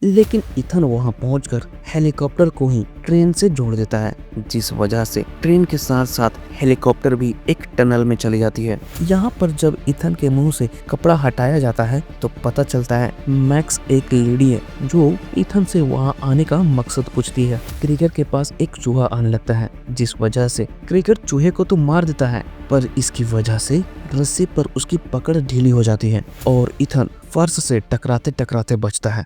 लेकिन इथन वहां पहुंचकर हेलीकॉप्टर को ही ट्रेन से जोड़ देता है, जिस वजह से ट्रेन के साथ साथ हेलीकॉप्टर भी एक टनल में चली जाती है। यहाँ पर जब इथन के मुंह से कपड़ा हटाया जाता है तो पता चलता है मैक्स एक लेडी है जो इथन से वहाँ आने का मकसद पूछती है। क्रिकर के पास एक चूहा आने लगता है, जिस वजह से क्रिकर चूहे को तो मार देता है, पर इसकी वजह से रस्सी पर उसकी पकड़ ढीली हो जाती है और इथन फर्श से टकराते टकराते बचता है।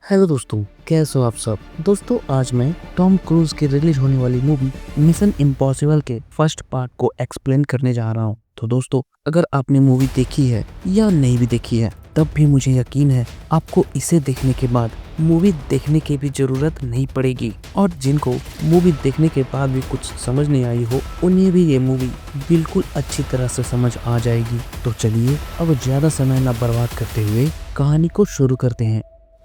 हेलो दोस्तों, कैसे हो आप सब। दोस्तों, आज मैं टॉम क्रूज की रिलीज होने वाली मूवी मिशन इम्पॉसिबल के फर्स्ट पार्ट को एक्सप्लेन करने जा रहा हूँ। तो दोस्तों, अगर आपने मूवी देखी है या नहीं भी देखी है, तब भी मुझे यकीन है आपको इसे देखने के बाद मूवी देखने की भी जरूरत नहीं पड़ेगी, और जिनको मूवी देखने के बाद भी कुछ समझ नहीं आई हो उन्हें भी ये मूवी बिल्कुल अच्छी तरह से समझ आ जाएगी। तो चलिए अब ज्यादा समय न बर्बाद करते हुए कहानी को शुरू करते हैं।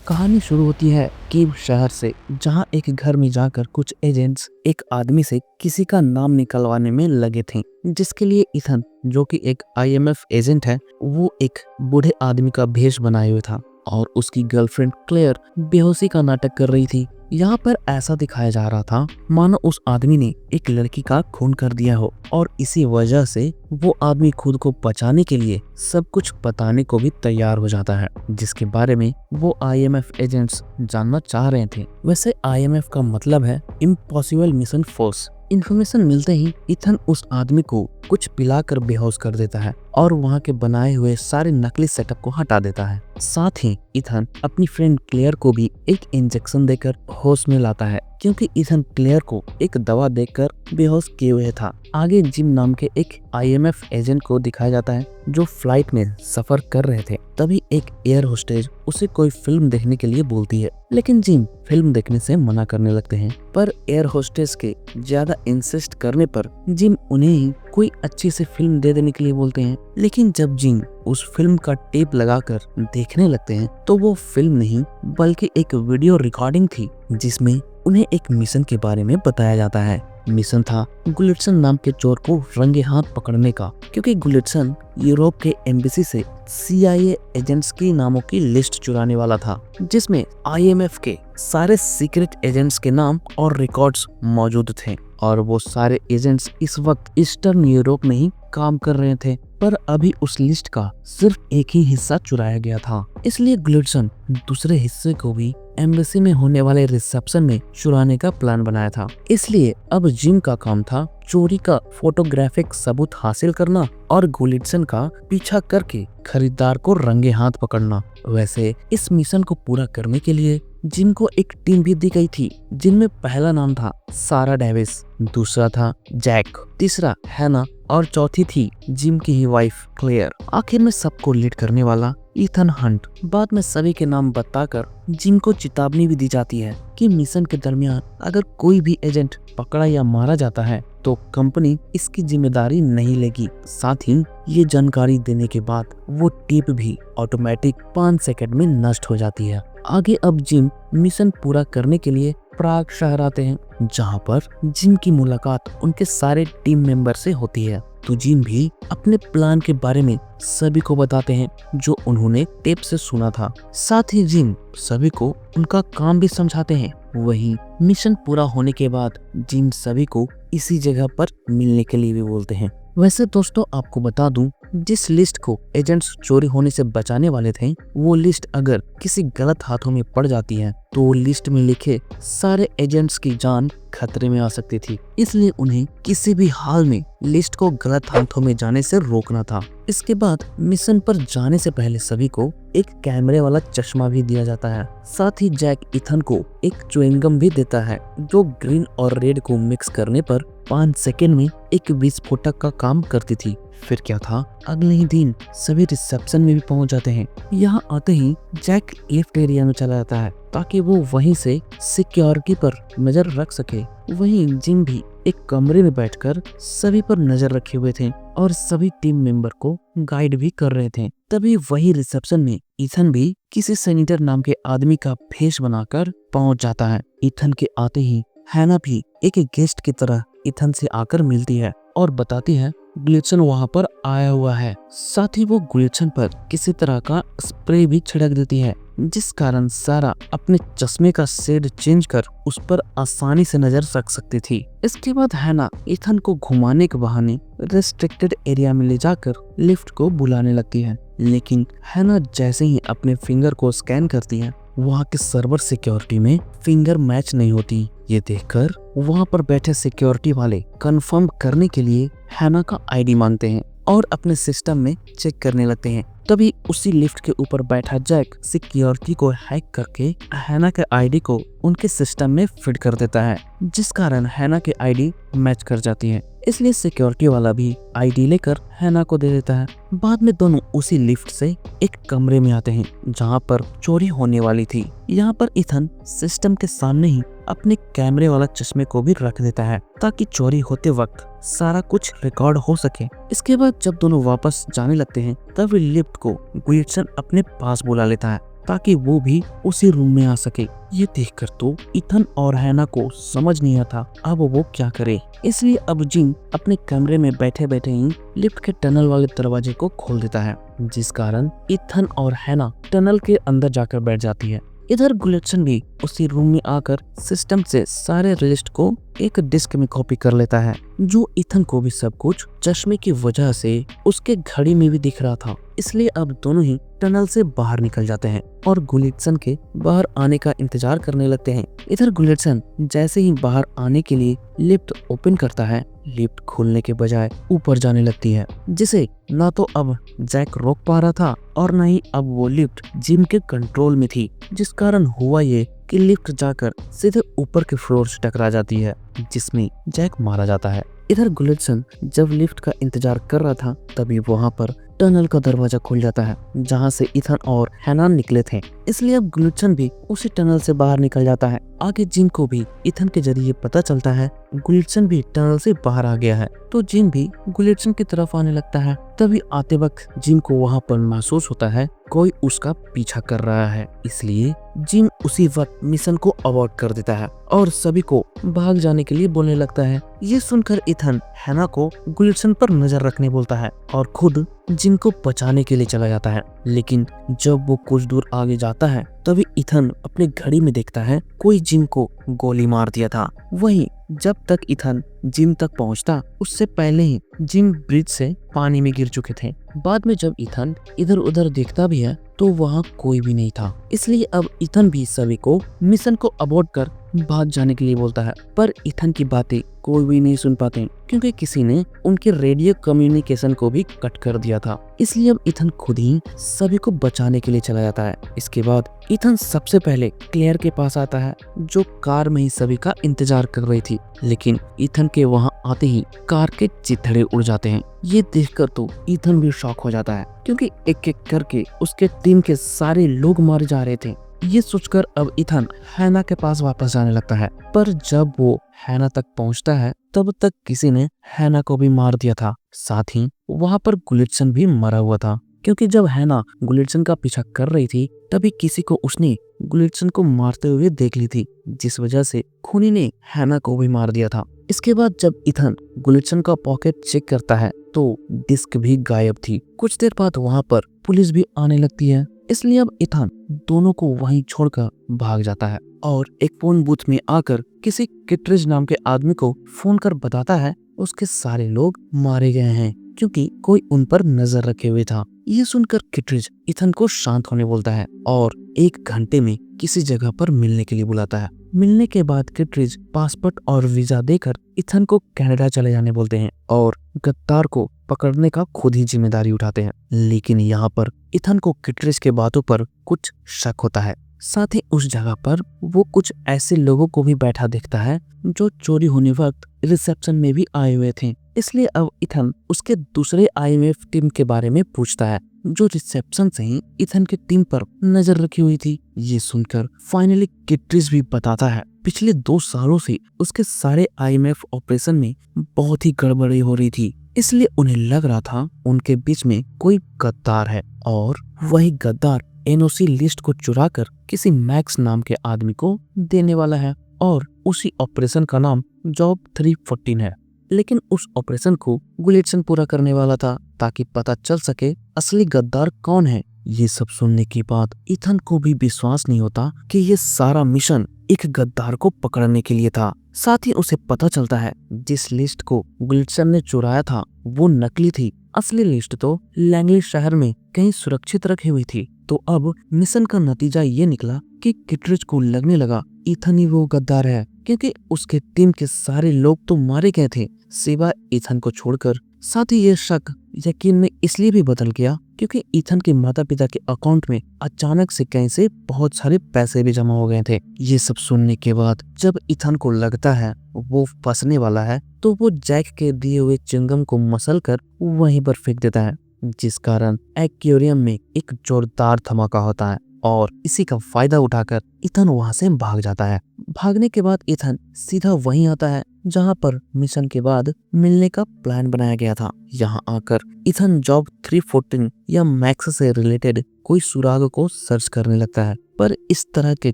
कहानी शुरू होती है कीव शहर से, जहां एक घर में जाकर कुछ एजेंट्स एक आदमी से किसी का नाम निकलवाने में लगे थे, जिसके लिए इथन, जो कि एक IMF एजेंट है, वो एक बूढ़े आदमी का भेष बनाए हुए था और उसकी गर्लफ्रेंड क्लेयर बेहोशी का नाटक कर रही थी। यहाँ पर ऐसा दिखाया जा रहा था मानो उस आदमी ने एक लड़की का खून कर दिया हो, और इसी वजह से वो आदमी खुद को बचाने के लिए सब कुछ बताने को भी तैयार हो जाता है, जिसके बारे में वो IMF एजेंट्स जानना चाह रहे थे। वैसे IMF का मतलब है इम्पॉसिबल मिशन फोर्स। इन्फॉर्मेशन मिलते ही इथन उस आदमी को कुछ पिलाकर बेहोश कर देता है और वहाँ के बनाए हुए सारे नकली सेटअप को हटा देता है। साथ ही इथन अपनी फ्रेंड क्लेयर को भी एक इंजेक्शन देकर होश में लाता है, क्योंकि इथन क्लेयर को एक दवा देकर बेहोश किए हुए था। आगे जिम नाम के एक IMF एजेंट को दिखाया जाता है जो फ्लाइट में सफर कर रहे थे। तभी एक एयर होस्टेज उसे कोई फिल्म देखने के लिए बोलती है, लेकिन जिम फिल्म देखने से मना करने लगते हैं। पर एयर होस्टेज के ज्यादा इंसिस्ट करने पर जिम उन्हें ही कोई अच्छी सी फिल्म दे देने के लिए बोलते हैं। लेकिन जब जिम उस फिल्म का टेप लगाकर देखने लगते हैं तो वो फिल्म नहीं बल्कि एक वीडियो रिकॉर्डिंग थी, जिसमें उन्हें एक मिशन के बारे में बताया जाता है। मिशन था गुलिटसन नाम के चोर को रंगे हाथ पकड़ने का, क्योंकि गुलिटसन यूरोप के एम्बेसी से CIA एजेंट्स के नामों की लिस्ट चुराने वाला था, जिसमें IMF के सारे सीक्रेट एजेंट्स के नाम और रिकॉर्ड्स मौजूद थे, और वो सारे एजेंट्स इस वक्त ईस्टर्न यूरोप में ही काम कर रहे थे। पर अभी उस लिस्ट का सिर्फ एक ही हिस्सा चुराया गया था, इसलिए गुलिटसन दूसरे हिस्से को भी एम्बेसी में होने वाले रिसेप्शन में चुराने का प्लान बनाया था। इसलिए अब जिम का काम था चोरी का फोटोग्राफिक सबूत हासिल करना और गुलिटसन का पीछा करके खरीदार को रंगे हाथ पकड़ना। वैसे इस मिशन को पूरा करने के लिए जिम को एक टीम भी दी गई थी, जिनमें पहला नाम था सारा डेविस, दूसरा था जैक, तीसरा हैना और चौथी थी जिम की ही वाइफ क्लेयर। आखिर में सबको लीड करने वाला इथन हंट। बाद में सभी के नाम बताकर जिम को चेतावनी भी दी जाती है कि मिशन के दरमियान अगर कोई भी एजेंट पकड़ा या मारा जाता है तो कंपनी इसकी जिम्मेदारी नहीं लेगी। साथ ही ये जानकारी देने के बाद वो टेप भी ऑटोमेटिक 5 सेकंड में नष्ट हो जाती है। आगे अब जिम मिशन पूरा करने के लिए प्राग शहर आते हैं, जहां पर जिम की मुलाकात उनके सारे टीम मेंबर से होती है। तो जिम भी अपने प्लान के बारे में सभी को बताते हैं जो उन्होंने टेप से सुना था। साथ ही जिम सभी को उनका काम भी समझाते हैं। वहीं मिशन पूरा होने के बाद जिम सभी को इसी जगह पर मिलने के लिए भी बोलते हैं। वैसे दोस्तों, आपको बता दूं, जिस लिस्ट को एजेंट्स चोरी होने से बचाने वाले थे, वो लिस्ट अगर किसी गलत हाथों में पड़ जाती है तो वो लिस्ट में लिखे सारे एजेंट्स की जान खतरे में आ सकती थी। इसलिए उन्हें किसी भी हाल में लिस्ट को गलत हाथों में जाने से रोकना था। इसके बाद मिशन पर जाने से पहले सभी को एक कैमरे वाला चश्मा भी दिया जाता है। साथ ही जैक इथन को एक च्युइंगम भी देता है, जो ग्रीन और रेड को मिक्स करने पर 5 सेकंड में एक विस्फोटक का काम करती थी। फिर क्या था, अगले ही दिन सभी रिसेप्शन में भी पहुंच जाते हैं। यहाँ आते ही जैक लिफ्ट एरिया में चला जाता है ताकि वो वहीं से सिक्योरिटी पर नजर रख सके। वहीं जिम भी एक कमरे में बैठकर सभी पर नजर रखे हुए थे और सभी टीम मेंबर को गाइड भी कर रहे थे। तभी वही रिसेप्शन में इथन भी किसी सेनेटर नाम के आदमी का भेष बनाकर पहुंच जाता है। इथन के आते ही हैना भी एक गेस्ट की तरह इथन से आकर मिलती है और बताती है गुलिशन वहाँ पर आया हुआ है। साथ ही वो गुलिशन पर किसी तरह का स्प्रे भी छिड़क देती है, जिस कारण सारा अपने चश्मे का शेड चेंज कर उस पर आसानी से नजर रख सकती थी। इसके बाद हैना इथन को घुमाने के बहाने रेस्ट्रिक्टेड एरिया में ले जाकर लिफ्ट को बुलाने लगती है, लेकिन हैना जैसे ही अपने फिंगर को स्कैन करती है, वहाँ के सर्वर सिक्योरिटी में फिंगर मैच नहीं होती। ये देखकर वहाँ पर बैठे सिक्योरिटी वाले कंफर्म करने के लिए हैना का आईडी मांगते हैं और अपने सिस्टम में चेक करने लगते हैं। तभी उसी लिफ्ट के ऊपर बैठा जैक सिक्योरिटी को हैक करके हैना के आईडी को उनके सिस्टम में फिट कर देता है, जिस कारण हैना के आईडी मैच कर जाती है। इसलिए सिक्योरिटी वाला भी आईडी लेकर हैना को दे देता है। बाद में दोनों उसी लिफ्ट से एक कमरे में आते हैं जहां पर चोरी होने वाली थी। यहाँ पर इथन सिस्टम के सामने ही अपने कैमरे वाला चश्मे को भी रख देता है ताकि चोरी होते वक्त सारा कुछ रिकॉर्ड हो सके। इसके बाद जब दोनों वापस जाने लगते हैं तब लिफ्ट को गुलिशन अपने पास बुला लेता है ताकि वो भी उसी रूम में आ सके। ये देखकर तो इथन और हैना को समझ नहीं आता अब वो क्या करे। इसलिए अब जिम अपने कमरे में बैठे बैठे ही लिफ्ट के टनल वाले दरवाजे को खोल देता है, जिस कारण इथन और हैना टनल के अंदर जाकर बैठ जाती है। इधर गुलिशन भी उसी रूम में आकर सिस्टम से सारे रजिस्टर को एक डिस्क में कॉपी कर लेता है, जो इथन को भी सब कुछ चश्मे की वजह से उसके घड़ी में भी दिख रहा था। इसलिए अब दोनों ही टनल से बाहर निकल जाते हैं और गुलिशन के बाहर आने का इंतजार करने लगते हैं। इधर गुलिशन जैसे ही बाहर आने के लिए लिफ्ट ओपन करता है, लिफ्ट खोलने के बजाय ऊपर जाने लगती है, जिसे ना तो अब जैक रोक पा रहा था और न ही अब वो लिफ्ट जिम के कंट्रोल में थी, जिस कारण हुआ ये कि लिफ्ट जाकर सीधे ऊपर के फ्लोर से टकरा जाती है, जिसमें जैक मारा जाता है। इधर गुलिशन जब लिफ्ट का इंतजार कर रहा था तभी वहां पर टनल का दरवाजा खुल जाता है जहां से इथन और हैना निकले थे। इसलिए अब गुलिशन भी उसी टनल से बाहर निकल जाता है। आगे जिम को भी इथन के जरिए पता चलता है गुलिशन भी टनल से बाहर आ गया है, तो जिम भी गुलिशन की तरफ आने लगता है। तभी आते वक्त जिम को वहां पर महसूस होता है कोई उसका पीछा कर रहा है। इसलिए जिम उसी वक्त मिशन को अवॉइड कर देता है और सभी को भाग जाने के लिए बोलने लगता है। ये सुनकर इथन हैना को गुलिशन पर नजर रखने बोलता है और खुद जिम को बचाने के लिए चला जाता है। लेकिन जब वो कुछ दूर आगे जाता है तभी इथन अपने घड़ी में देखता है कोई जिम को गोली मार दिया था। वहीं जब तक इथन जिम तक पहुंचता उससे पहले ही जिम ब्रिज से पानी में गिर चुके थे। बाद में जब इथन इधर उधर देखता भी है तो वहाँ कोई भी नहीं था। इसलिए अब इथन भी सभी को मिशन को अबॉर्ट कर भाग जाने के लिए बोलता है, पर इथन की बातें कोई भी नहीं सुन पाते क्योंकि किसी ने उनके रेडियो कम्युनिकेशन को भी कट कर दिया था। इसलिए अब इथन खुद ही सभी को बचाने के लिए चला जाता है। इसके बाद इथन सबसे पहले क्लेयर के पास आता है, जो कार में ही सभी का इंतजार कर रही थी। लेकिन इथन के वहां आते ही कार के चिथड़े उड़ जाते हैं। ये देखकर तो इथन भी शॉक हो जाता है क्योंकि एक एक करके उसके टीम के सारे लोग मारे जा रहे थे। ये सोचकर अब इथन हैना के पास वापस जाने लगता है, पर जब वो हैना तक पहुंचता है तब तक किसी ने हैना को भी मार दिया था। साथ ही वहां पर गुलिशन भी मरा हुआ था, क्योंकि जब हैना गुलिशन का पीछा कर रही थी तभी किसी को उसने गुलिशन को मारते हुए देख ली थी, जिस वजह से खूनी ने हैना को भी मार दिया था। इसके बाद जब इथन गुलिशन का पॉकेट चेक करता है तो डिस्क भी गायब थी। कुछ देर बाद वहां पर पुलिस भी आने लगती है। इसलिए अब इथन दोनों को वहीं छोड़कर भाग जाता है और एक फोन बूथ में आकर किसी किटरिज नाम के आदमी को फोन कर बताता है उसके सारे लोग मारे गए हैं क्योंकि कोई उन पर नजर रखे हुए था। ये सुनकर किटरिज इथन को शांत होने बोलता है और 1 घंटे में किसी जगह पर मिलने के लिए बुलाता है। मिलने के बाद किटरिज पासपोर्ट और वीजा देकर इथन को कनाडा चले जाने बोलते हैं और गद्दार को पकड़ने का खुद ही जिम्मेदारी उठाते हैं। लेकिन यहाँ पर इथन को किटरिज के बातों पर कुछ शक होता है। साथ ही उस जगह पर वो कुछ ऐसे लोगों को भी बैठा देखता है जो चोरी होने वक्त रिसेप्शन में भी आए हुए थे। इसलिए अब इथन उसके दूसरे IMF टीम के बारे में पूछता है, जो रिसेप्शन से ही इथन के टीम पर नजर रखी हुई थी। ये सुनकर फाइनली किटरिज भी बताता है पिछले 2 सालों से उसके सारे IMF ऑपरेशन में बहुत ही गड़बड़ी हो रही थी। इसलिए उन्हें लग रहा था उनके बीच में कोई गद्दार है और वही गद्दार NOC लिस्ट को चुराकर किसी मैक्स नाम के आदमी को देने वाला है और उसी ऑपरेशन का नाम जॉब 314 है। लेकिन उस ऑपरेशन को गुलेटसन पूरा करने वाला था ताकि पता चल सके असली गद्दार कौन है। ये सब सुनने के बाद इथन को भी विश्वास नहीं होता कि ये सारा मिशन एक गद्दार को पकड़ने के लिए था। साथ ही उसे पता चलता है जिस लिस्ट को गुलेटसन ने चुराया था वो नकली थी। असली लिस्ट तो लैंगली शहर में कहीं सुरक्षित रखी हुई थी। तो अब मिशन का नतीजा ये निकला कि किटरिच को लगने लगा इथन ही वो गद्दार है, क्योंकि उसके टीम के सारे लोग तो मारे गए थे सिवाय इथन को छोड़कर। साथ ही ये शक यकीन में इसलिए भी बदल गया क्योंकि इथन के माता पिता के अकाउंट में अचानक से कहीं से बहुत सारे पैसे भी जमा हो गए थे। ये सब सुनने के बाद जब इथन को लगता है वो फंसने वाला है तो वो जैक के दिए हुए चिंगम को मसल कर वहीं पर फेंक देता है, जिस कारण एक्वेरियम में एक जोरदार धमाका होता है और इसी का फायदा उठाकर इथन वहां से भाग जाता है। भागने के बाद इथन सीधा वहीं आता है जहां पर मिशन के बाद मिलने का प्लान बनाया गया था। यहां आकर इथन जॉब 314 या मैक्स से रिलेटेड कोई सुराग को सर्च करने लगता है, पर इस तरह के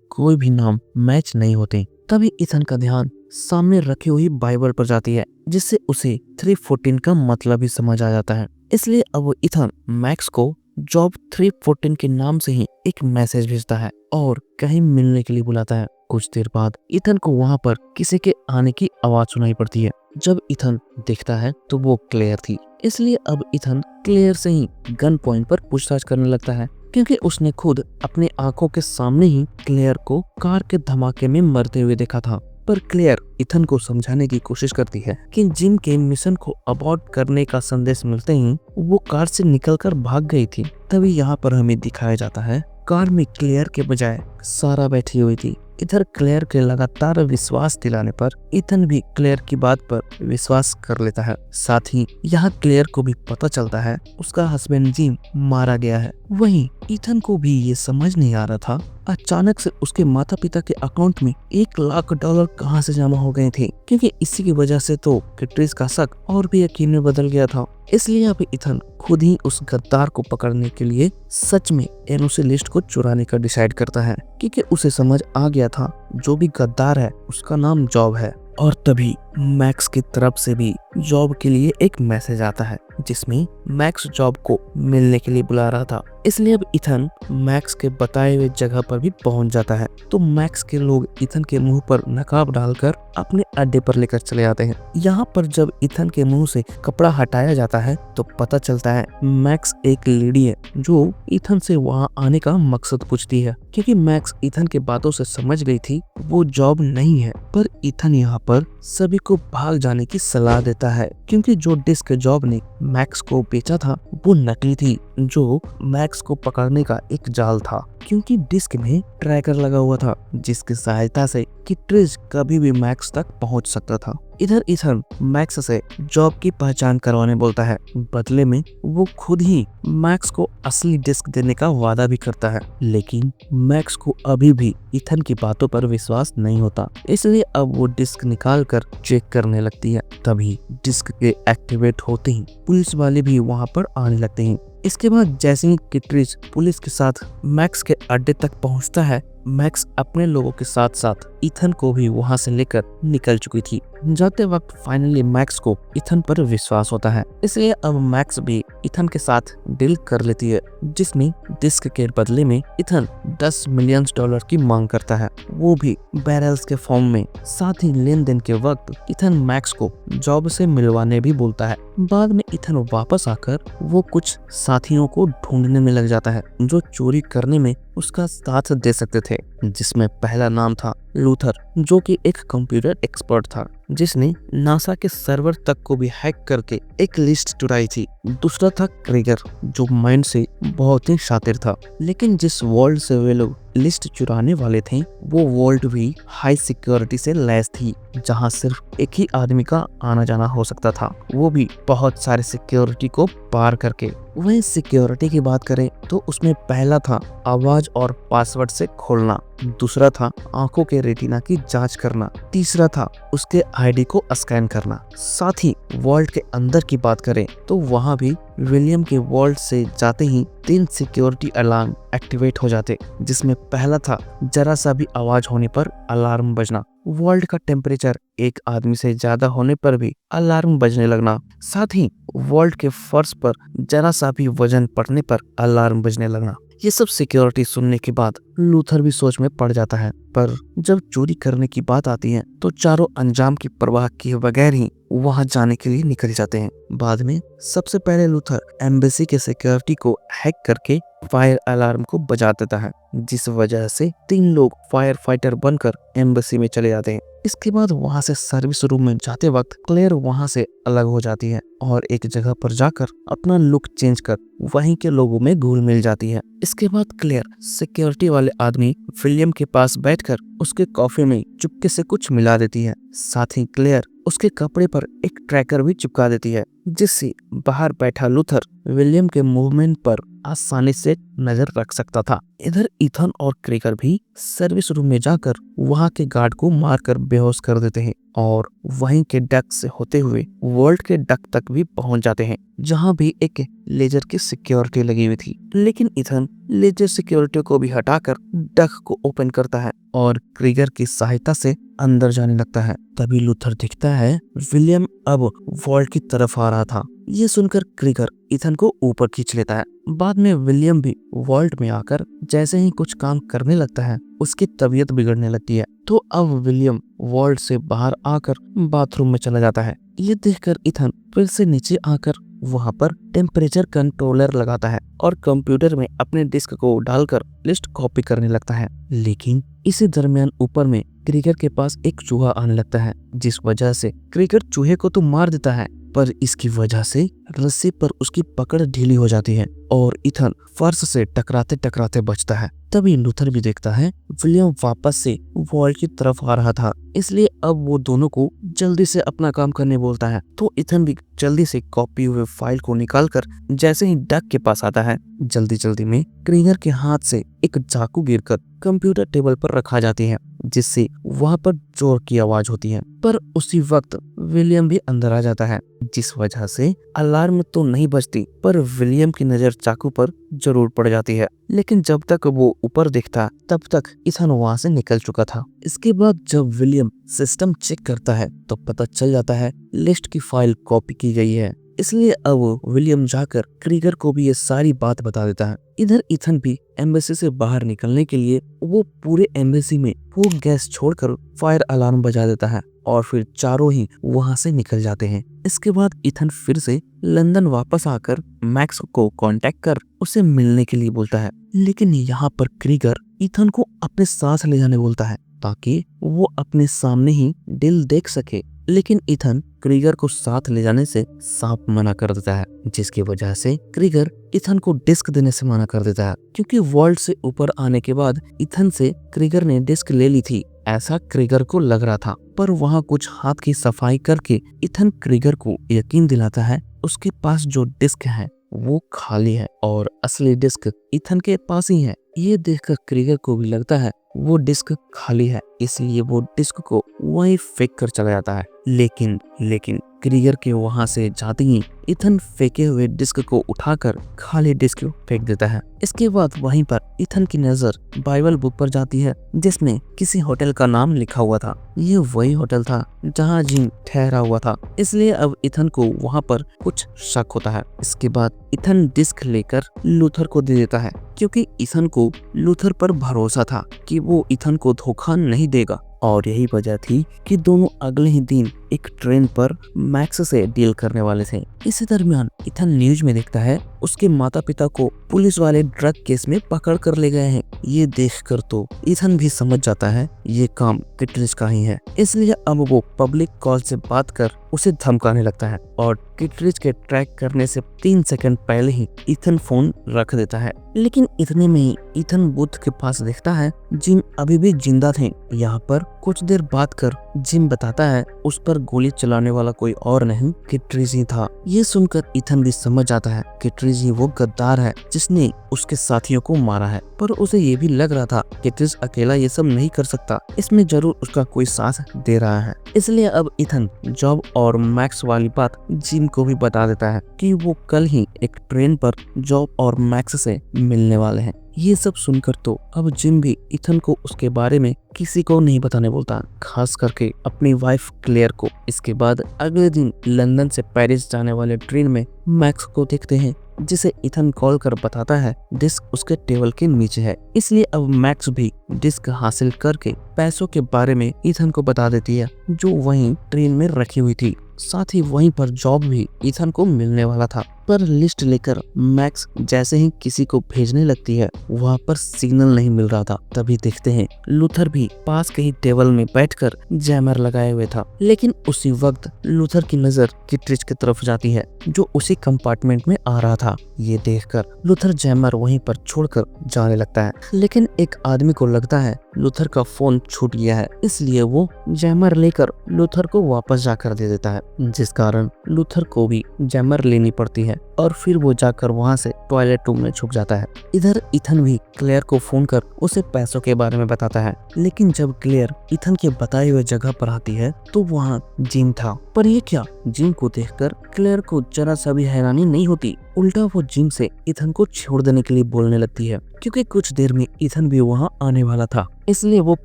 कोई भी नाम मैच नहीं होते। तभी इथन का ध्यान सामने रखी हुई बाइबल पर जाती है, जिससे उसे 314 का मतलब भी समझ आ जाता है। इसलिए अब इथन मैक्स को जॉब 314 के नाम से ही एक मैसेज भेजता है और कहीं मिलने के लिए बुलाता है। कुछ देर बाद इथन को वहां पर किसी के आने की आवाज सुनाई पड़ती है। जब इथन देखता है तो वो क्लेयर थी। इसलिए अब इथन क्लेयर से ही गन पॉइंट पर पूछताछ करने लगता है, क्योंकि उसने खुद अपने आंखों के सामने ही क्लेयर को कार के धमाके में मरते हुए देखा था। पर क्लेयर इथन को समझाने की कोशिश करती है कि जिम के मिशन को अबॉर्ट करने का संदेश मिलते ही वो कार से निकलकर भाग गई थी। तभी यहाँ पर हमें दिखाया जाता है कार में क्लेयर के बजाय सारा बैठी हुई थी। इधर क्लेयर के लगातार विश्वास दिलाने पर इथन भी क्लेयर की बात पर विश्वास कर लेता है। साथ ही यहाँ क्लेयर को भी पता चलता है उसका हस्बैंड जिम मारा गया है। वहीं इथन को भी ये समझ नहीं आ रहा था अचानक से उसके माता पिता के अकाउंट में $1,00,000 कहां से जमा हो गए थे, क्योंकि इसी की वजह से तो किटरिच का शक और भी यकीन में बदल गया था। इसलिए अब इथन खुद ही उस गद्दार को पकड़ने के लिए सच में एनओसी लिस्ट को चुराने का डिसाइड करता है, क्योंकि उसे समझ आ गया था जो भी गद्दार है उसका नाम जॉब है। और तभी मैक्स की तरफ से भी जॉब के लिए एक मैसेज आता है जिसमें मैक्स जॉब को मिलने के लिए बुला रहा था। इसलिए अब इथन मैक्स के बताए हुए जगह पर भी पहुंच जाता है। तो मैक्स के लोग इथन के मुंह पर नकाब डालकर अपने अड्डे पर लेकर चले आते हैं। यहाँ पर जब इथन के मुंह से कपड़ा हटाया जाता है तो पता चलता है मैक्स एक लेडी है जो इथन से वहाँ आने का मकसद पूछती है, क्योंकि मैक्स इथन के बातों से समझ गई थी वो जॉब नहीं है। पर इथन यहाँ पर सभी को भाग जाने की सलाह देता है, क्योंकि जो डिस्क जॉब ने मैक्स को बेचा था वो नकली थी, जो मैक्स को पकड़ने का एक जाल था, क्योंकि डिस्क में ट्रैकर लगा हुआ था जिसकी सहायता से किटरिच कभी भी मैक्स तक पहुंच सकता था। इधर इथन मैक्स से जॉब की पहचान करवाने बोलता है। बदले में वो खुद ही मैक्स को असली डिस्क देने का वादा भी करता है, लेकिन मैक्स को अभी भी इथन की बातों पर विश्वास नहीं होता। इसलिए अब वो डिस्क निकाल कर चेक करने लगती है। तभी डिस्क के एक्टिवेट होते ही पुलिस वाले भी वहाँ पर आने लगते हैं। इसके बाद जैसे ही किटरिच पुलिस के साथ मैक्स के अड्डे तक पहुंचता है, मैक्स अपने लोगों के साथ साथ इथन को भी वहां से लेकर निकल चुकी थी। जाते वक्त फाइनली मैक्स को इथन पर विश्वास होता है, इसलिए अब मैक्स भी इथन के साथ डील कर लेती है, जिसमें डिस्क के बदले में इथन $10 मिलियन की मांग करता है, वो भी बैरल्स के फॉर्म में। साथ ही लेन देन के वक्त इथन मैक्स को जॉब से मिलवाने भी बोलता है। बाद में इथन वापस आकर वो कुछ साथियों को ढूंढने में लग जाता है जो चोरी करने में उसका साथ दे सकते थे, जिसमें पहला नाम था लूथर, जो कि एक कंप्यूटर एक्सपर्ट था जिसने नासा के सर्वर तक को भी हैक करके एक लिस्ट चुराई थी। दूसरा था क्रेगर, जो माइंड से बहुत ही शातिर था, लेकिन जिस वर्ल्ड से वे लोग लिस्ट चुराने वाले थे वो वर्ल्ड भी हाई सिक्योरिटी से लैस थी, जहां सिर्फ एक ही आदमी का आना जाना हो सकता था, वो भी बहुत सारे सिक्योरिटी को पार करके। वहीं सिक्योरिटी की बात करें तो उसमें पहला था आवाज और पासवर्ड से खोलना, दूसरा था आंखों के रेटिना की जांच करना, तीसरा था उसके आईडी को स्कैन करना। साथ ही वॉल्ट के अंदर की बात करें तो वहां भी विलियम के वॉल्ट से जाते ही 3 सिक्योरिटी अलार्म एक्टिवेट हो जाते, जिसमें पहला था जरा सा भी आवाज होने पर अलार्म बजना, वॉल्ट का टेम्परेचर एक आदमी से ज्यादा होने पर भी अलार्म बजने लगना, साथ ही वॉल्ट के फर्श पर जरा सा भी वजन पड़ने पर अलार्म बजने लगना। ये सब सिक्योरिटी सुनने के बाद लूथर भी सोच में पड़ जाता है, पर जब चोरी करने की बात आती है तो चारों अंजाम की परवाह किए बगैर ही वहां जाने के लिए निकल जाते हैं। बाद में सबसे पहले लूथर एम्बेसी के सिक्योरिटी को हैक करके फायर अलार्म को बजा देता है, जिस वजह से 3 लोग फायर फाइटर बनकर एम्बेसी में चले जाते हैं। इसके बाद वहां से सर्विस रूम में जाते वक्त क्लेयर वहां से अलग हो जाती है और एक जगह पर जाकर अपना लुक चेंज कर वहीं के लोगों में घुल मिल जाती है। इसके बाद क्लेयर सिक्योरिटी वाले आदमी विलियम के पास बैठकर उसके कॉफी में चुपके से कुछ मिला देती है। साथ ही क्लेयर उसके कपड़े पर एक ट्रैकर भी चिपका देती है, जिससे बाहर बैठा लूथर विलियम के मूवमेंट पर आसानी से नजर रख सकता था। इधर इथन और क्रेगर भी सर्विस रूम में जाकर वहां के गार्ड को मारकर बेहोश कर देते हैं और वहीं के डक से होते हुए वॉल्ट के डक तक भी पहुंच जाते हैं, जहां भी एक लेजर की सिक्योरिटी लगी हुई थी। लेकिन इथन लेजर सिक्योरिटी को भी हटाकर डक को ओपन करता है और क्रीगर की सहायता से अंदर जाने लगता है। तभी लूथर दिखता है विलियम अब वॉल्ट की तरफ आ रहा था। ये सुनकर क्रीगर इथन को ऊपर खींच लेता है। बाद में विलियम भी वॉल्ट में आकर जैसे ही कुछ काम करने लगता है उसकी तबीयत बिगड़ने लगती है। तो अब विलियम वॉल्ट से बाहर आकर बाथरूम में चला जाता है। ये देखकर इथन फिर से नीचे आकर वहां पर टेम्परेचर कंट्रोलर लगाता है और कंप्यूटर में अपने डिस्क को डालकर लिस्ट कॉपी करने लगता है। लेकिन इसी दरमियान ऊपर में क्रीगर के पास एक चूहा आने लगता है, जिस वजह से क्रीगर चूहे को तो मार देता है, पर इसकी वजह से रस्सी पर उसकी पकड़ ढीली हो जाती है और इथन फर्श से टकराते टकराते बचता है। तभी लूथर भी देखता है विलियम वापस से वॉल्ट की तरफ आ रहा था, इसलिए अब वो दोनों को जल्दी से अपना काम करने बोलता है। तो इथन भी जल्दी से कॉपी हुए फाइल को निकालकर जैसे ही डक के पास आता है, जल्दी जल्दी में क्रीगर के हाथ से एक चाकू गिरकर कंप्यूटर टेबल पर रखा जाती है, जिससे वहां पर जोर की आवाज होती है। पर उसी वक्त विलियम भी अंदर आ जाता है, जिस वजह से अलार्म तो नहीं बजती, पर विलियम की नजर चाकू पर जरूर पड़ जाती है। लेकिन जब तक वो ऊपर दिखता तब तक इथन वहां से निकल चुका था। इसके बाद जब विलियम सिस्टम चेक करता है तो पता चल जाता है लिस्ट की फाइल कॉपी की गई है, इसलिए अब विलियम जाकर क्रीगर को भी ये सारी बात बता देता है। इधर इथन भी एम्बेसी से बाहर निकलने के लिए वो पूरे एम्बेसी में फूक गैस छोड़कर फायर अलार्म बजा देता है और फिर चारों ही वहां से निकल जाते हैं। इसके बाद इथन फिर से लंदन वापस आकर मैक्स को कांटेक्ट कर उसे मिलने के लिए बोलता है। लेकिन यहाँ पर क्रीगर इथन को अपने साथ ले जाने बोलता है ताकि वो अपने सामने ही डील देख सके। लेकिन इथन क्रीगर को साथ ले जाने से साफ मना कर देता है, जिसकी वजह से क्रीगर इथन को डिस्क देने से मना कर देता है, क्योंकि वॉल्ट से ऊपर आने के बाद इथन से क्रीगर ने डिस्क ले ली थी, ऐसा क्रीगर को लग रहा था। पर वहाँ कुछ हाथ की सफाई करके इथन क्रीगर को यकीन दिलाता है उसके पास जो डिस्क है वो खाली है और असली डिस्क इथन के पास ही है। ये देखकर क्रीगर को भी लगता है वो डिस्क खाली है, इसलिए वो डिस्क को वहीं फेंक कर चला जाता है। लेकिन क्रीगर के वहां से जाते ही इथन फेंके हुए डिस्क को उठाकर खाली डिस्क फेंक देता है। इसके बाद वहीं पर इथन की नजर बाइबल बुक पर जाती है, जिसमें किसी होटल का नाम लिखा हुआ था। ये वही होटल था जहां जिन ठहरा हुआ था, इसलिए अब इथन को वहां पर कुछ शक होता है। इसके बाद इथन डिस्क लेकर लूथर को दे देता है, क्योंकि इथन को लूथर पर भरोसा था कि वो इथन को धोखा नहीं देगा, और यही वजह थी कि दोनों अगले ही दिन एक ट्रेन पर मैक्स से डील करने वाले थे। इसी दरमियान इथन न्यूज में देखता है उसके माता पिता को पुलिस वाले ड्रग केस में पकड़ कर ले गए हैं। ये देखकर तो इथन भी समझ जाता है ये काम किटरिच का ही है, इसलिए अब वो पब्लिक कॉल से बात कर उसे धमकाने लगता है और किटरिज के ट्रैक करने से 3 सेकंड पहले ही इथन फोन रख देता है। लेकिन इतने में ही इथन बूथ के पास देखता है जिम अभी भी जिंदा थे। यहाँ पर कुछ देर बात कर जिम बताता है उस पर गोली चलाने वाला कोई और नहीं किटरिज ही था। ये सुनकर इथन भी समझ आता है किटरिज ही वो गद्दार है जिसने उसके साथियों को मारा है। पर उसे ये भी लग रहा था किटरिज अकेला ये सब नहीं कर सकता, इसमें जरूर उसका कोई साथ दे रहा है। इसलिए अब इथन जॉब और मैक्स वाली बात जिम को भी बता देता है कि वो कल ही एक ट्रेन पर जॉब और मैक्स से मिलने वाले हैं। ये सब सुनकर तो अब जिम भी इथन को उसके बारे में किसी को नहीं बताने बोलता, खास करके अपनी वाइफ क्लेयर को। इसके बाद अगले दिन लंदन से पेरिस जाने वाले ट्रेन में मैक्स को देखते हैं जिसे इथन कॉल कर बताता है डिस्क उसके टेबल के नीचे है। इसलिए अब मैक्स भी डिस्क हासिल करके पैसों के बारे में इथन को बता देती है जो वहीं ट्रेन में रखी हुई थी। साथ ही वहीं पर जॉब भी इथन को मिलने वाला था। पर लिस्ट लेकर मैक्स जैसे ही किसी को भेजने लगती है वहाँ पर सिग्नल नहीं मिल रहा था। तभी देखते हैं लूथर भी पास के ही टेबल में बैठकर जैमर लगाए हुए था। लेकिन उसी वक्त लूथर की नजर किटरिज की तरफ जाती है जो उसी कंपार्टमेंट में आ रहा था। ये देखकर लूथर जैमर वहीं पर छोड़कर जाने लगता है। लेकिन एक आदमी को लगता है लूथर का फोन छूट गया है, इसलिए वो जैमर लेकर लूथर को वापस जाकर दे देता है, जिस कारण लूथर को भी जैमर लेनी पड़ती है और फिर वो जाकर वहां से टॉयलेट रूम में छुप जाता है। इधर इथन भी क्लेयर को फोन कर उसे पैसों के बारे में बताता है। लेकिन जब क्लेयर इथन के बताए हुए जगह पर आती है तो वहाँ जिम था। पर ये क्या? जिम को देखकर क्लेयर को जरा सा भी हैरानी नहीं होती, उल्टा वो जिम से इथन को छोड़ देने के लिए बोलने लगती है क्योंकि कुछ देर में इथन भी वहाँ आने वाला था। इसलिए वो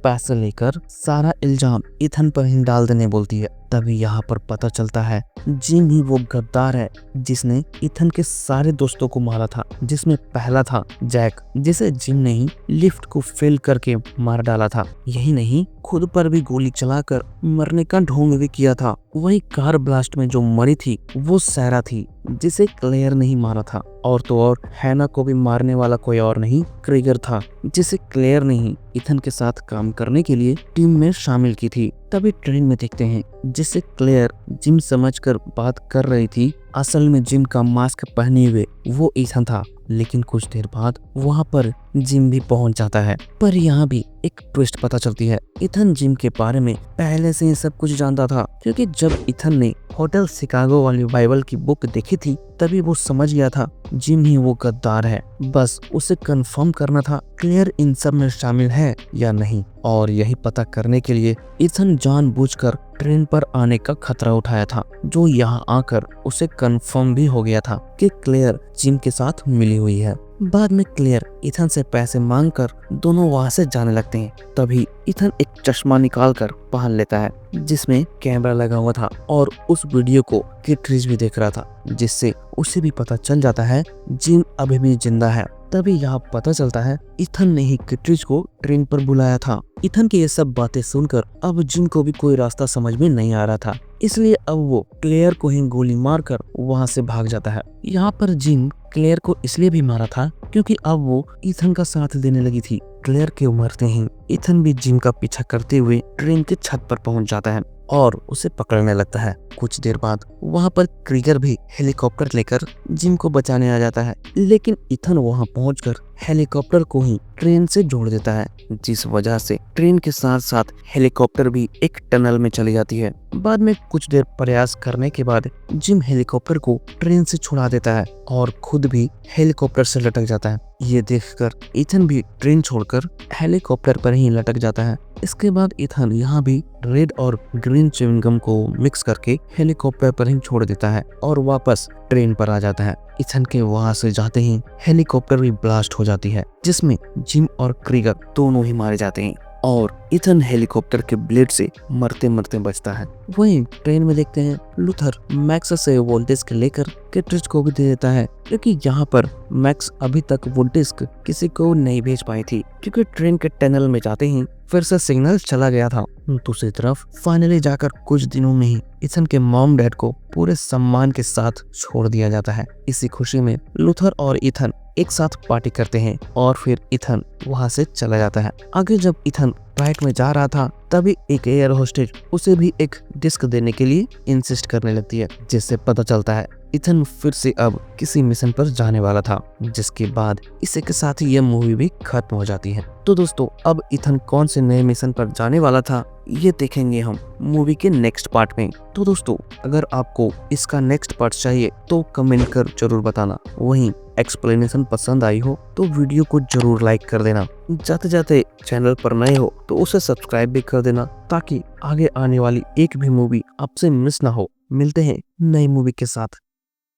पैसे लेकर सारा इल्जाम इथन पर ही डाल देने बोलती है। तभी यहाँ पर पता चलता है जिम ही वो गद्दार है जिसने इथन के सारे दोस्तों को मारा था, जिसमें पहला था जैक जिसे जिम ने ही लिफ्ट को फेल करके मार डाला था। यही नहीं, खुद पर भी गोली चलाकर मरने का ढोंग भी किया था। वही कार ब्लास्ट में जो मरी थी वो सैरा थी जिसे क्लेयर नहीं मारा था। और तो और हैना को भी मारने वाला कोई और नहीं क्रीगर था जिसे क्लेयर ने ही इथन के साथ काम करने के लिए टीम में शामिल की थी। तभी ट्रेन में देखते हैं जिसे क्लेयर जिम समझकर बात कर रही थी, असल में जिम का मास्क पहने हुए वो इथन था। लेकिन कुछ देर बाद वहाँ पर जिम भी पहुंच जाता है। पर यहाँ भी एक ट्विस्ट पता चलती है। इथन जिम के बारे में पहले से ही सब कुछ जानता था क्योंकि जब इथन ने होटल शिकागो वाली बाइबल की बुक देखी थी तभी वो समझ गया था जिम ही वो गद्दार है। बस उसे कंफर्म करना था क्लेयर इन सब में शामिल है या नहीं। और यही पता करने के लिए इथन जानबूझकर ट्रेन पर आने का खतरा उठाया था, जो यहाँ आकर उसे कंफर्म भी हो गया था कि क्लेयर जिम के साथ मिली हुई है। बाद में क्लेयर इथन से पैसे मांगकर दोनों वहां से जाने लगते हैं। तभी इथन एक चश्मा निकालकर पहन लेता है जिसमें कैमरा लगा हुआ था और उस वीडियो को किटरिज भी देख रहा था, जिससे उसे भी पता चल जाता है जिम अभी भी जिंदा है। तभी यहाँ पता चलता है इथन ने ही किटरिज को ट्रेन पर बुलाया था। इथन की ये सब बातें सुनकर अब जिम को भी कोई रास्ता समझ में नहीं आ रहा था, इसलिए अब वो क्लेयर को ही गोली मारकर वहां से भाग जाता है। यहाँ पर जिम क्लेयर को इसलिए भी मारा था क्योंकि अब वो इथन का साथ देने लगी थी। क्लेयर के मरते ही इथन भी जिम का पीछा करते हुए ट्रेन के छत पर पहुंच जाता है और उसे पकड़ने लगता है। कुछ देर बाद वहां पर क्रीगर भी हेलीकॉप्टर लेकर जिम को बचाने आ जाता है, लेकिन इथन वहां पहुंचकर हेलीकॉप्टर को ही ट्रेन से जोड़ देता है, जिस वजह से ट्रेन के साथ साथ हेलीकॉप्टर भी एक टनल में चली जाती है। बाद में कुछ देर प्रयास करने के बाद जिम हेलीकॉप्टर को ट्रेन से छुड़ा देता है और खुद भी हेलीकॉप्टर से लटक जाता है। ये देखकर इथन भी ट्रेन छोड़कर हेलीकॉप्टर पर ही लटक जाता है। इसके बाद इथन यहाँ भी रेड और ग्रीन च्युइंग गम को मिक्स करके हेलीकॉप्टर पर ही छोड़ देता है और वापस ट्रेन पर आ जाता है। इथन के वहां से जाते ही हेलीकॉप्टर भी ब्लास्ट हो जाती है, जिसमें जिम और क्रीगर दोनों ही मारे जाते हैं और इथन हेलीकॉप्टर के ब्लेड से मरते मरते बचता है। वहीं ट्रेन में देखते हैं लूथर मैक्स से वो डिस्क लेकर किटरिज को भी दे देता है, क्योंकि यहाँ पर मैक्स अभी तक वो डिस्क किसी को नहीं भेज पाई थी क्योंकि ट्रेन के टनल में जाते ही फिर से सिग्नल चला गया था दूसरी तरफ फाइनली जाकर कुछ दिनों में ही इथन के मॉम डैड को पूरे सम्मान के साथ छोड़ दिया जाता है। इसी खुशी में लूथर और इथन एक साथ पार्टी करते हैं और फिर इथन वहां से चला जाता है। आगे जब इथन फ्लाइट में जा रहा था तभी एक एयर होस्टेज उसे भी एक डिस्क देने के लिए इंसिस्ट करने लगती है, जिससे पता चलता है इथन फिर से अब किसी मिशन पर जाने वाला था, जिसके बाद इसी के साथ ही यह मूवी भी खत्म हो जाती है। तो दोस्तों अब इथन कौन से नए मिशन पर जाने वाला था ये देखेंगे हम मूवी के नेक्स्ट पार्ट में। तो दोस्तों अगर आपको इसका नेक्स्ट पार्ट चाहिए तो कमेंट कर जरूर बताना। वहीं एक्सप्लेनेशन पसंद आई हो तो वीडियो को जरूर लाइक कर देना। जाते जाते चैनल पर नए हो तो उसे सब्सक्राइब भी कर देना ताकि आगे आने वाली एक भी मूवी आपसे मिस ना हो। मिलते हैं नई मूवी के साथ।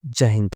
जय हिंद।